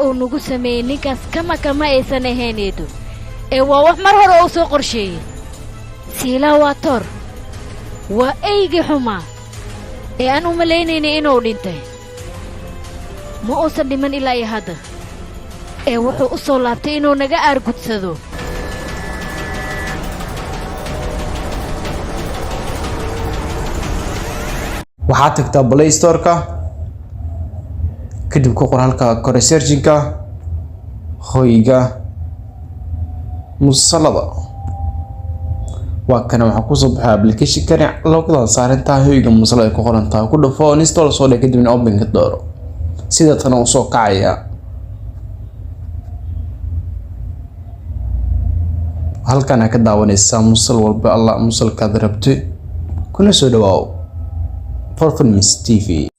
oo nagu sameeyay ninkaas kama aysan ahayneedo ee waa wax mar hore oo soo qorsheeyay siila waa tor waa aygi xuma ee aan u maleynayna inuu dhintay ma uusan dhiman ilaa iyo hadda ee wuxuu u soo laabtay inuu naga aargudsado waxaad tagtaa Play Store-ka kadib ku qor halka kore searching-ka hoyga musalada waa kana waxa ku soo baxay application-kan looga saarantaa hoyga musalada ku qoran tahay ku dhufo install soo dhig kadibna open ka dooro sida tan oo soo kacaya halkan ka daawanaysaa musal walba Allah musalka rabto kuna soo dhawaaw Performance TV